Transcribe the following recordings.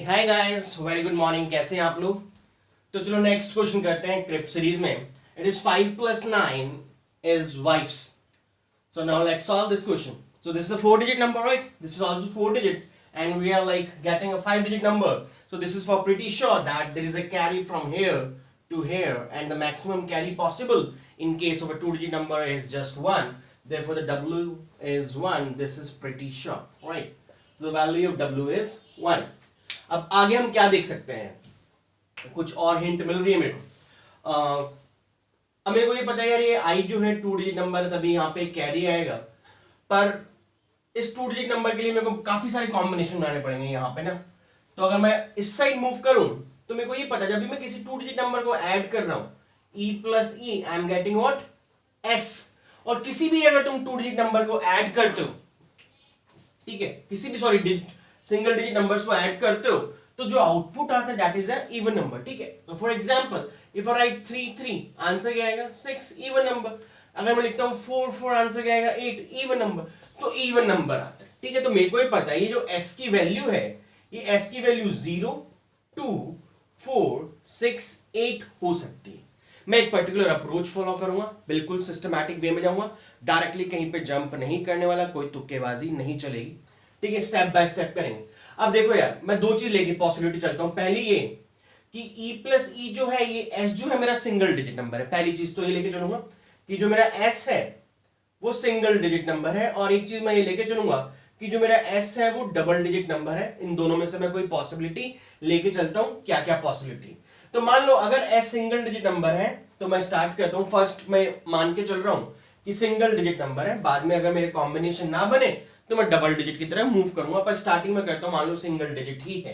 Hi guys, very good morning. कैसे हैं आप लोग? तो चलो नेक्स्ट क्वेश्चन करते हैं क्रिप्ट सीरीज में। It is 5 + 9 is wives. So now let's solve this question. So this is a 4-digit number, right? This is also 4-digit, and we are like getting a 5-digit number. So this is for pretty sure that there is a carry from here to here, and the maximum carry possible in case of a 2-digit number is just 1. Therefore the W is 1. This is pretty sure, right? So the value of W is 1. अब आगे हम क्या देख सकते हैं? कुछ और hint मिल रही है मेरे को। अब मेरे को ये पता है यार, ये आई जो है 2 डिजिट नंबर है, तभी यहाँ पे कैरी आएगा। पर इस 2 डिजिट नंबर के लिए मेरे को काफी सारे कॉम्बिनेशन बनाने पड़ेंगे यहाँ पे ना। तो अगर मैं इस साइड मूव करूं तो मेरे को ये पता है, जब भी मैं किसी 2 डिजिट नंबर को ऐड कर रहा हूं, E + E, I am getting what? S। और किसी भी अगर तुम 2 डिजिट नंबर को ऐड करते हो, ठीक है, किसी भी सिंगल डिजिट नंबर्स को ऐड करते हो, तो जो आउटपुट आता है that is a even number. ठीक है, तो for example if I right 3 3, answer क्या आएगा? 6, इवन नंबर। अगर मैं लिखता हूं 4 4, आंसर क्या आएगा? 8, इवन नंबर। तो इवन नंबर आता है। ठीक है, तो मेरे को ये पता है ये जो s की वैल्यू है, ये s की वैल्यू 0 2 4 6 8 हो सकती है। मैं एक पर्टिकुलर अप्रोच फॉलो करूंगा, बिल्कुल सिस्टमैटिक वे में जाऊंगा, डायरेक्टली कहीं पे जंप नहीं करने वाला, कोई तुक्केबाजी नहीं चलेगी। ठीक है, स्टेप बाय स्टेप करेंगे। अब देखो यार, मैं दो चीज लेके पॉसिबिलिटी चलता हूं। पहली ये कि E + E जो है, ये S जो है मेरा सिंगल डिजिट नंबर है। पहली चीज तो ये लेके चलूंगा कि जो मेरा S है वो सिंगल डिजिट नंबर है, और एक चीज मैं ये लेके चलूंगा कि जो मेरा S है वो डबल डिजिट नंबर है। इन दोनों में से मैं कोई पॉसिबिलिटी लेके चलता हूं। क्या क्या पॉसिबिलिटी? तो मान लो अगर S सिंगल डिजिट नंबर है तो मैं स्टार्ट करता हूं। फर्स्ट मैं मान के चल रहा हूं कि सिंगल डिजिट नंबर है, बाद में अगर मेरे कॉम्बिनेशन ना बने तो मैं डबल डिजिट की तरह मूव करूंगा, पर स्टार्टिंग में करता हूं मान लो सिंगल डिजिट ही है।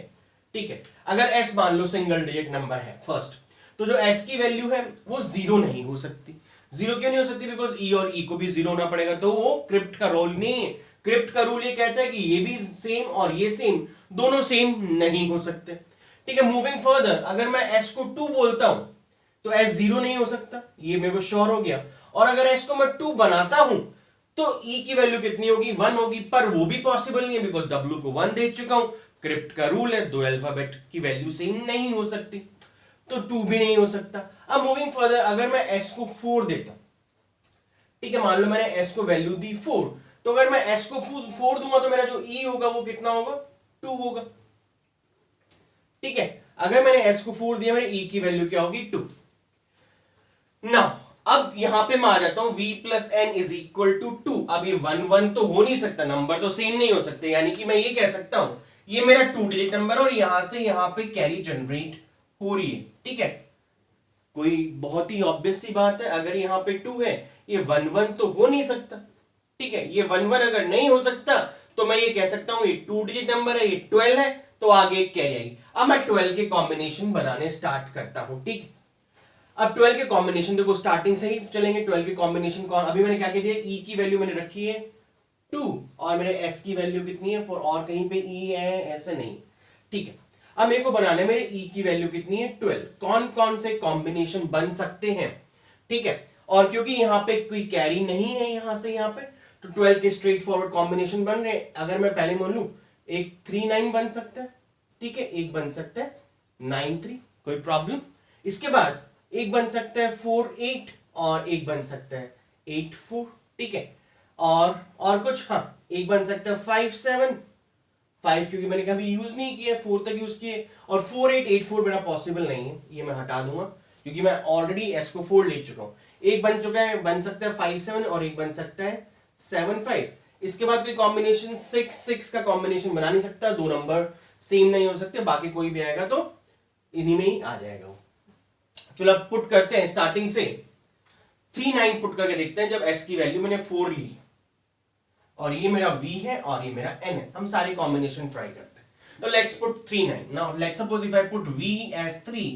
ठीक है, अगर S मान लो सिंगल डिजिट नंबर है फर्स्ट, तो जो S की वैल्यू है वो 0 नहीं हो सकती। 0 क्यों नहीं हो सकती? बिकॉज E और E को भी 0 होना पड़ेगा, तो वो क्रिप्ट का रोल नहीं है। क्रिप्ट का रूल ये कहता है कि ये भी सेम और ये सेम, दोनों सेम नहीं हो सकते। ठीक है, मूविंग फर्दर, अगर मैं S को 2 बोलता हूं तो S 0 नहीं हो सकता, ये मेरे को श्योर हो गया। और अगर S को मैं 2 बनाता हूं तो E की वैल्यू कितनी होगी? 1 होगी, पर वो भी पॉसिबल नहीं है बिकॉज W को 1 दे चुका हूं। क्रिप्ट का रूल है, दो अल्फाबेट की वैल्यू सेम नहीं हो सकती, तो 2 भी नहीं हो सकता। अब मूविंग फर्दर, अगर मैं S को 4 देता हूं, ठीक है, मान लो मैंने S को वैल्यू दी 4, तो अगर मैं S को 4 दूंगा तो मेरा जो E होगा वो कितना होगा? 2 होगा। ठीक है, अगर मैंने S को 4 दिया, मेरे E की वैल्यू क्या होगी? 2। नाउ अब यहां पे मैं आ जाता हूं, V + N = 2। अब ये 1 1 तो हो नहीं सकता, नंबर तो सेम नहीं हो सकते, यानी कि मैं ये कह सकता हूं ये मेरा 2 डिजिट नंबर और यहां से यहां पे कैरी जनरेट हो रही है। ठीक है, कोई बहुत ही ऑब्वियस सी बात है, अगर यहां पे 2 है, ये 1 1 तो हो नहीं सकता। ठीक है, ये 1 1 अगर नहीं हो सकता तो मैं ये कह सकता हूं ये 2 डिजिट नंबर है, ये 12 है, तो आगे एक कैरी आएगी। अब मैं 12 के कॉम्बिनेशन बनाने स्टार्ट करता हूं। ठीक है, अब 12 के कॉम्बिनेशन देखो, स्टार्टिंग से ही चलेंगे। 12 के कॉम्बिनेशन कौन? अभी मैंने क्या कह दिया? E की वैल्यू मैंने रखी है 2, और मेरे S की वैल्यू कितनी है 4, और कहीं पे E है ऐसे नहीं। ठीक है, अब मेरे को बनाना है, मेरे E की वैल्यू कितनी है? 12। कौन कौन से कॉम्बिनेशन बन सकते हैं? ठीक है, और क्योंकि यहां पे कोई कैरी नहीं है यहां से यहां पे, तो 12 के स्ट्रेट फॉरवर्ड कॉम्बिनेशन बन रहे हैं। अगर मैं पहले मान लूं, एक 3 9 बन सकता है। ठीक है, एक बन सकता है 9 3, कोई प्रॉब्लम। इसके बाद एक बन सकता है 4 8, और एक बन सकता है 8 4। ठीक है, और कुछ, हाँ, एक बन सकता है 5 7 5, क्योंकि मैंने कभी यूज नहीं किया, 4 तक यूज किए, और 4 8 8 4 मेरा पॉसिबल नहीं है, ये मैं हटा दूंगा क्योंकि मैं ऑलरेडी S को 4 ले चुका हूं। एक बन चुका है, बन सकता है 5 7, और एक बन सकता है 7 5। इसके बाद कोई कॉम्बिनेशन 6 6 का कॉम्बिनेशन बना नहीं सकता, दो नंबर सेम नहीं हो सकते, बाकी कोई भी आएगा तो इन्हीं में ही आ जाएगा वो। चलो अब पुट करते हैं स्टार्टिंग से। 3 9 पुट करके देखते हैं, जब S की वैल्यू मैंने 4 ली, और ये मेरा V है और ये मेरा N है, हम सारे कॉम्बिनेशन ट्राई करते हैं। तो let's put 3 9। Now let's suppose if I put V as 3,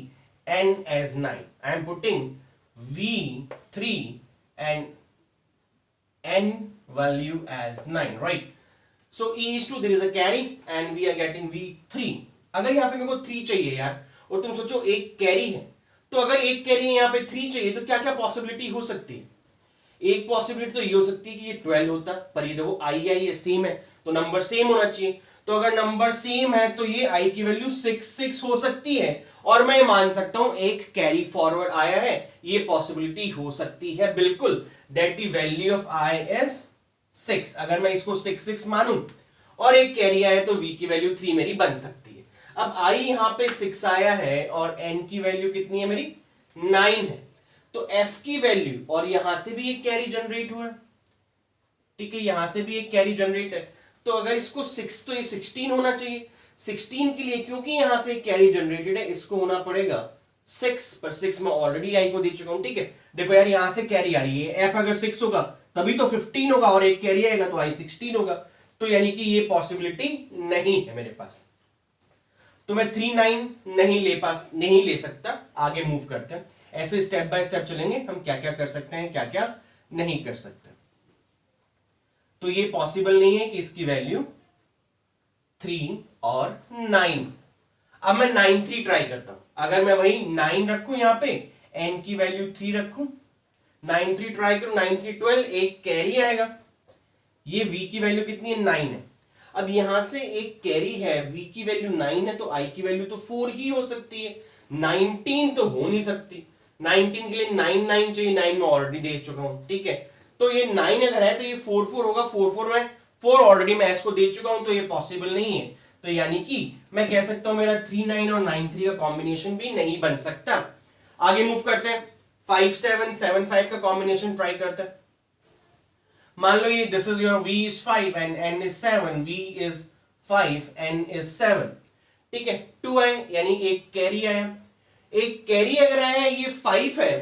N as 9, I am putting V 3 and N value as 9, right? So E is 2, there is a carry and we are getting V 3। अगर यहां पे मेरे को 3 चाहिए यार, और तुम सोचो एक कैरी है, तो अगर एक कैरी यहां पे 3 चाहिए तो क्या क्या पॉसिबिलिटी हो सकती है? एक पॉसिबिलिटी तो ये हो सकती है कि ये 12 होता, पर ये देखो आई है, ये सेम है, तो नंबर सेम होना चाहिए। तो अगर नंबर सेम है तो ये i की वैल्यू 6 हो सकती है, और मैं मान सकता हूं एक कैरी फॉरवर्ड आया है, ये पॉसिबिलिटी हो सकती है बिल्कुल, that the value of i is 6। अगर मैं इसको 6 मानूं और एक कैरी आया तो v की वैल्यू 3 मेरी बन सकती है। अब i यहां पे 6 आया है और n की वैल्यू कितनी है मेरी 9 है, तो f की वैल्यू, और यहां से भी एक कैरी जनरेट हुआ है, ठीक है, यहां से भी एक कैरी जनरेट है, तो अगर इसको 6 तो ये 16 होना चाहिए। 16 के लिए क्योंकि यहां से कैरी जनरेटेड है, इसको होना पड़ेगा 6, पर 6 मैं ऑलरेडी आई को दे चुका हूं, ठीक है। देखो यार यहां से कैरी आ रही है, f अगर 6 होगा तभी तो 15 होगा, और एक कैरी आएगा तो i 16 होगा, तो यानी कि ये पॉसिबिलिटी नहीं है मेरे पास, तो मैं 3 9 नहीं ले सकता। आगे मूव करते हैं, ऐसे स्टेप बाय स्टेप चलेंगे हम, क्या क्या कर सकते हैं क्या क्या नहीं कर सकते। तो ये पॉसिबल नहीं है कि इसकी वैल्यू 3 और 9। अब मैं 9 3 ट्राई करता हूं, अगर मैं वही 9 रखूं यहां पे, n की वैल्यू 3 रखूं, 9 3 ट्राई करूं, 9 3 12, एक कैरी आएगा, ये v की वैल्यू कितनी है 9 है। अब यहां से एक कैरी है, v की वैल्यू 9 है, तो i की वैल्यू तो 4 ही हो सकती है, 19 तो हो नहीं सकती। 19 के लिए 9 9 चाहिए, 9 में ऑलरेडी दे चुका हूं, ठीक है। तो ये 9 अगर है तो ये 4 4 होगा, 4 4 में 4 ऑलरेडी मैं इसको दे चुका हूं, तो ये पॉसिबल नहीं है। तो यानी कि मैं कह सकता हूं मेरा 3 9 और 9 3 का कॉम्बिनेशन भी नहीं बन सकता। आगे मूव करते हैं, 5 7 7 5 का कॉम्बिनेशन ट्राई करते हैं। मान लो ये this is your v is 5 and n is 7, v is 5 n is 7, ठीक है। 2 आए यानी एक कैरी आया, एक कैरी अगर आया है ये 5 है,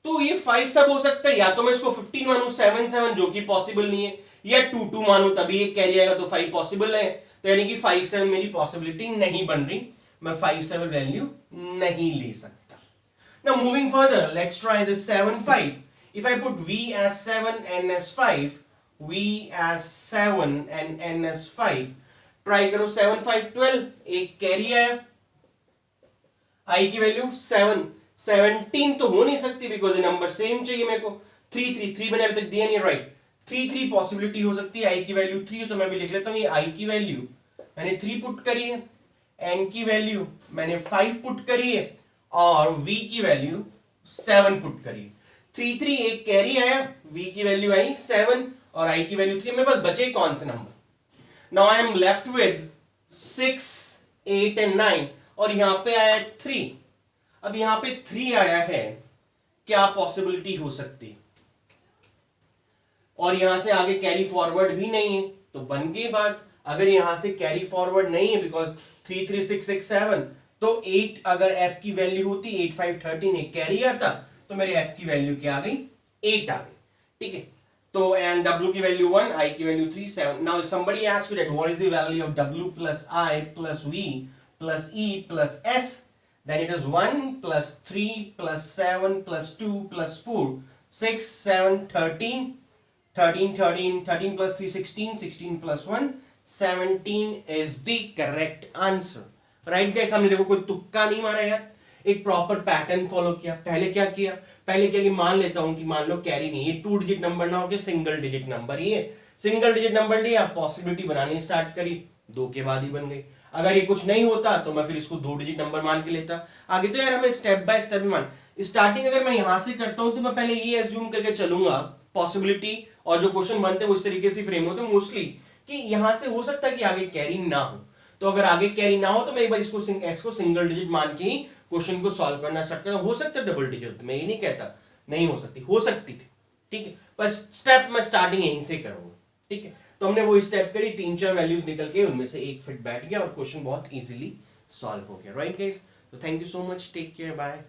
तो ये 5 तब हो सकता है या तो मैं इसको 15 मानूं 7 7 जो कि पॉसिबल नहीं है, या 2 2 मानूं तभी एक कैरी आएगा तो 5 पॉसिबल है, तो यानी कि 5 7 मेरी पॉसिबिलिटी नहीं बन रही, मैं 5 7 वैल्यू नहीं ले सकता। Now moving further, let's try this 7 5। If I put v as 7 n as 5, v as 7 and n as 5, try करो 7 5 12, एक कैरी आया, i की वैल्यू 7, 17 तो हो नहीं सकती बिकॉज नंबर सेम चाहिए मेरे को। 3 3 3 मैंने अभी तक दिया नहीं, राइट, 3 3 पॉसिबिलिटी हो सकती है, i की वैल्यू 3 है, तो मैं भी लिख लेता हूं ये i की वैल्यू मैंने 3 पुट करी है, n की वैल्यू मैंने 5 पुट करी है, और v की वैल्यू 7 पुट करी है। 3 3 एक कैरी आया, v की वैल्यू आई 7 और i की वैल्यू 3, मेरे पास बचे कौन से number. Now I am left with 6 8 and 9, और यहां पे आया 3। अब यहां पे 3 आया है, क्या पॉसिबिलिटी हो सकती, और यहां से आगे कैरी फॉरवर्ड भी नहीं है, तो बन गई बात। अगर यहां से कैरी फॉरवर्ड नहीं है बिकॉज 3 3 6 6 7, तो 8 अगर f की वैल्यू होती 8 5 13 एक कैरी आता, तो मेरे f की वैल्यू क्या आ गई 8 आ गई, ठीक है। तो एंड w की वैल्यू 1, i की value 3 7। Now somebody asked you that what is the value of w plus i plus v plus e plus s, then it is 1 plus 3 plus 7 plus 2 plus 4 6 7 13 13 13 13 plus 3 16 16 plus 1 17 is the correct answer, right guys. हमने देखो कोई तुक्का नहीं मारा यार, एक proper pattern follow किया। पहले क्या किया, पहले क्या कि मान लेता हूं कि मान लो कैरी नहीं, ये 2 डिजिट नंबर ना होके सिंगल डिजिट नंबर ही है, सिंगल डिजिट नंबर लिया, पॉसिबिलिटी बनानी स्टार्ट करी, 2 के बाद ही बन गई। अगर ये कुछ नहीं होता तो मैं फिर इसको 2 डिजिट नंबर मान के लेता आगे। तो यार हमें स्टेप बाय स्टेप मान, स्टार्टिंग अगर मैं यहां से करता हूं तो मैं पहले ये एज्यूम करके चलूंगा पॉसिबिलिटी, और जो क्वेश्चन बनते हैं वो इस तरीके से फ्रेम होते हैं मोस्टली कि यहां से हो सकता है कि आगे कैरी ना हो, तो अगर आगे कैरी ना हो तो मैं एक बार इसको एस को सिंगल डिजिट मान के ही क्वेश्चन को सॉल्व करना स्टार्ट करना। हो सकता है डबल डिजिट, मैं ये नहीं कहता नहीं हो सकती, हो सकती थी, ठीक है, पर स्टेप मैं स्टार्टिंग यहीं से करूंगा, ठीक है। तो हमने वो स्टेप करी, 3 4 वैल्यूज निकल के उनमें से एक फिट बैठ गया और क्वेश्चन बहुत इजीली सॉल्व हो गया, राइट गाइस। तो thank you so much, take care, bye.